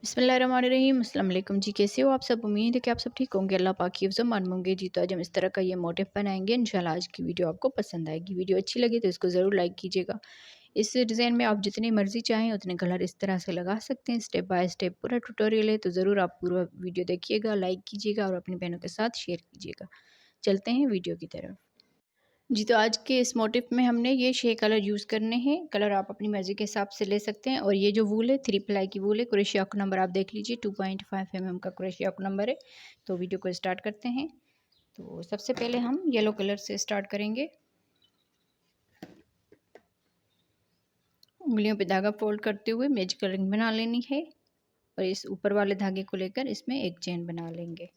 बिस्मिल्लाहिर्रहमानिर्रहीम। अस्सलाम वालेकुम जी, कैसे हो आप सब? उम्मीद है कि आप सब ठीक होंगे। अल्लाह पाक की हिफ्ज़ मान होंगे जी। तो आज हम इस तरह का ये मोटिव बनाएंगे। इंशाल्लाह आज की वीडियो आपको पसंद आएगी। वीडियो अच्छी लगी तो इसको ज़रूर लाइक कीजिएगा। इस डिज़ाइन में आप जितनी मर्ज़ी चाहें उतने कलर इस तरह से लगा सकते हैं। स्टेप बाय स्टेप पूरा ट्यूटोरियल है, तो ज़रूर आप पूरा वीडियो देखिएगा, लाइक कीजिएगा और अपनी बहनों के साथ शेयर कीजिएगा। चलते हैं वीडियो की तरफ। जी, तो आज के इस मोटिफ में हमने ये 6 कलर यूज़ करने हैं। कलर आप अपनी मर्ज़ी के हिसाब से ले सकते हैं। और ये जो वूल है 3 प्लाई की वूल है। क्रोशिया का नंबर आप देख लीजिए, 2.5 mm का क्रोशिया का नंबर है। तो वीडियो को स्टार्ट करते हैं। तो सबसे पहले हम येलो कलर से स्टार्ट करेंगे। उंगलियों पे धागा फोल्ड करते हुए मैजिकल रिंग बना लेनी है और इस ऊपर वाले धागे को लेकर इसमें एक चेन बना लेंगे।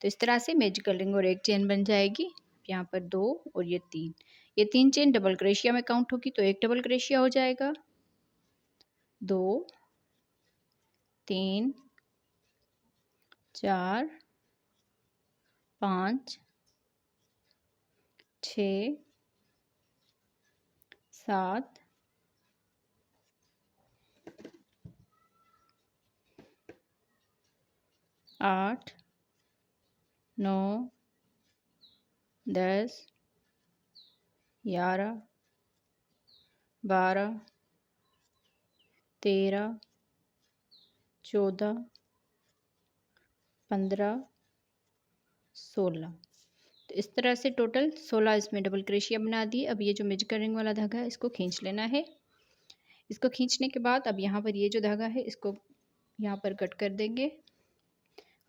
तो इस तरह से मैजिकल रिंग और एक चेन बन जाएगी। यहाँ पर 2 और ये 3, ये 3 चेन डबल क्रोशिया में काउंट होगी, तो एक डबल क्रोशिया हो जाएगा। 2, 3, 4, 5, 6, 7, 8, 9, 10, 11, 12, 13, 14, 15, 16। तो इस तरह से टोटल 16 इसमें डबल क्रोशिया बना दिए। अब ये जो मैजिकल रिंग वाला धागा है इसको खींच लेना है। इसको खींचने के बाद अब यहाँ पर ये जो धागा है इसको यहाँ पर कट कर देंगे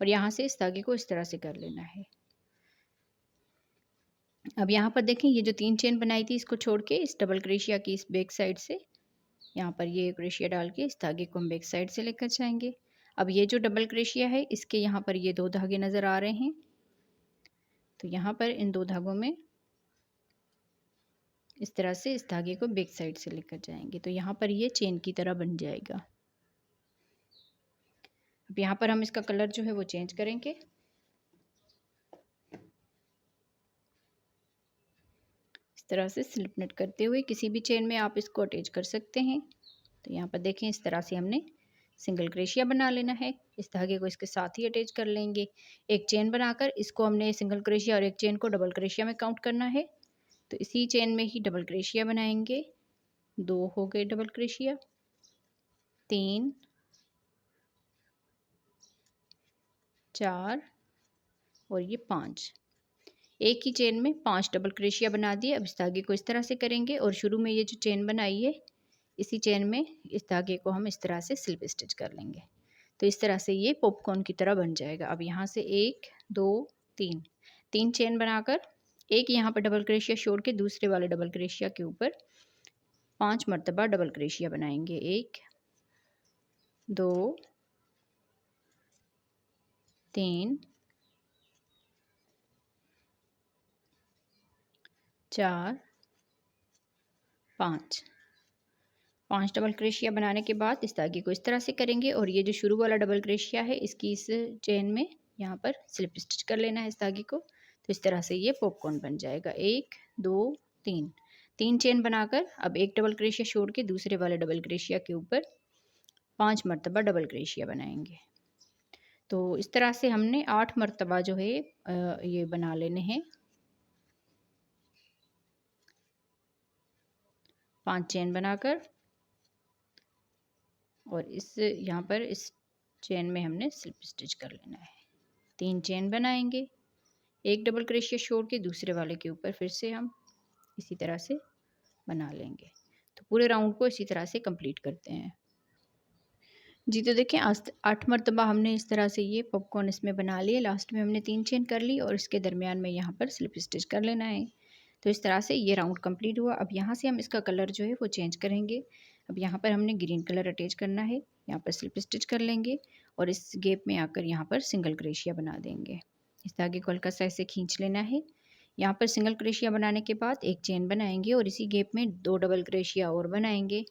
और यहाँ से इस धागे को इस तरह से कर लेना है। अब यहाँ पर देखें, ये जो 3 चेन बनाई थी इसको छोड़ के इस डबल क्रोशिया की इस बैक साइड से यहाँ पर ये क्रोशिया डाल के इस धागे को हम बैक साइड से लेकर जाएंगे। अब ये जो डबल क्रोशिया है इसके यहाँ पर ये 2 धागे नज़र आ रहे हैं, तो यहाँ पर इन 2 धागों में इस तरह से इस धागे को बैक साइड से लेकर जाएंगे, तो यहाँ पर ये चेन की तरह बन जाएगा। अब यहाँ पर हम इसका कलर जो है वो चेंज करेंगे। इस तरह से स्लिप नेट करते हुए किसी भी चेन में आप इसको अटैच कर सकते हैं। तो यहाँ पर देखें, इस तरह से हमने सिंगल क्रोशिया बना लेना है। इस धागे को इसके साथ ही अटैच कर लेंगे। एक चेन बनाकर इसको हमने सिंगल क्रोशिया और एक चेन को डबल क्रोशिया में काउंट करना है। तो इसी चेन में ही डबल क्रोशिया बनाएंगे। 2 हो गए डबल क्रोशिया, 3, 4 और ये 5। एक ही चेन में 5 डबल क्रोशिया बना दिए। अब इस धागे को इस तरह से करेंगे और शुरू में ये जो चेन बनाई है इसी चेन में इस धागे को हम इस तरह से स्लिप स्टिच कर लेंगे। तो इस तरह से ये पॉपकॉर्न की तरह बन जाएगा। अब यहाँ से 1, 2, 3, 3 चेन बनाकर एक यहाँ पर डबल क्रोशिया छोड़ के दूसरे वाले डबल क्रोशिया के ऊपर 5 मरतबा डबल क्रोशिया बनाएंगे। 1, 2, 3, 4, 5। 5 डबल क्रोशिया बनाने के बाद इस धागे को इस तरह से करेंगे और ये जो शुरू वाला डबल क्रोशिया है इसकी इस चेन में यहाँ पर स्लिप स्टिच कर लेना है इस धागे को। तो इस तरह से ये पॉपकॉर्न बन जाएगा। 1, 2, 3, 3 चेन बनाकर अब एक डबल क्रोशिया छोड़ के दूसरे वाले डबल क्रोशिया के ऊपर 5 मरतबा डबल क्रोशिया बनाएंगे। तो इस तरह से हमने 8 मरतबा जो है ये बना लेने हैं। 5 चेन बनाकर और इस यहाँ पर इस चेन में हमने स्लिप स्टिच कर लेना है। 3 चेन बनाएंगे, एक डबल क्रोशिया छोड़ के दूसरे वाले के ऊपर फिर से हम इसी तरह से बना लेंगे। तो पूरे राउंड को इसी तरह से कंप्लीट करते हैं। जी, तो देखिए 8 मरतबा हमने इस तरह से ये पॉपकॉर्न इसमें बना लिए। लास्ट में हमने 3 चेन कर ली और इसके दरमियान में यहाँ पर स्लिप स्टिच कर लेना है। तो इस तरह से ये राउंड कंप्लीट हुआ। अब यहाँ से हम इसका कलर जो है वो चेंज करेंगे। अब यहाँ पर हमने ग्रीन कलर अटैच करना है। यहाँ पर स्लिप स्टिच कर लेंगे और इस गैप में आकर यहाँ पर सिंगल क्रोशिया बना देंगे। इस धागे को हल्का सा ऐसे खींच लेना है। यहाँ पर सिंगल क्रोशिया बनाने के बाद एक चेन बनाएंगे और इसी गैप में 2 डबल क्रोशिया और बनाएंगे।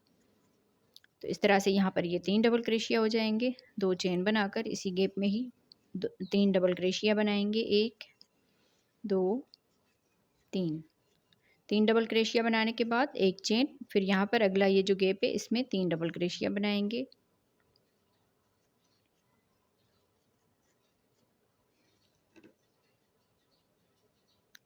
तो इस तरह से यहाँ पर ये 3 डबल क्रोशिया हो जाएंगे। 2 चेन बनाकर इसी गैप में ही 3 डबल क्रोशिया बनाएंगे। 1, 2, 3, 3 डबल क्रोशिया बनाने के बाद एक चेन, फिर यहाँ पर अगला ये जो गैप है इसमें 3 डबल क्रोशिया बनाएंगे।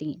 3.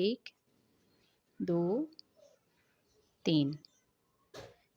1 2 3.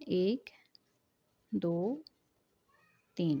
1 2 3.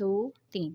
2 3.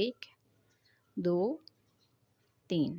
1 2 3.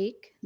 1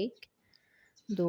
1 2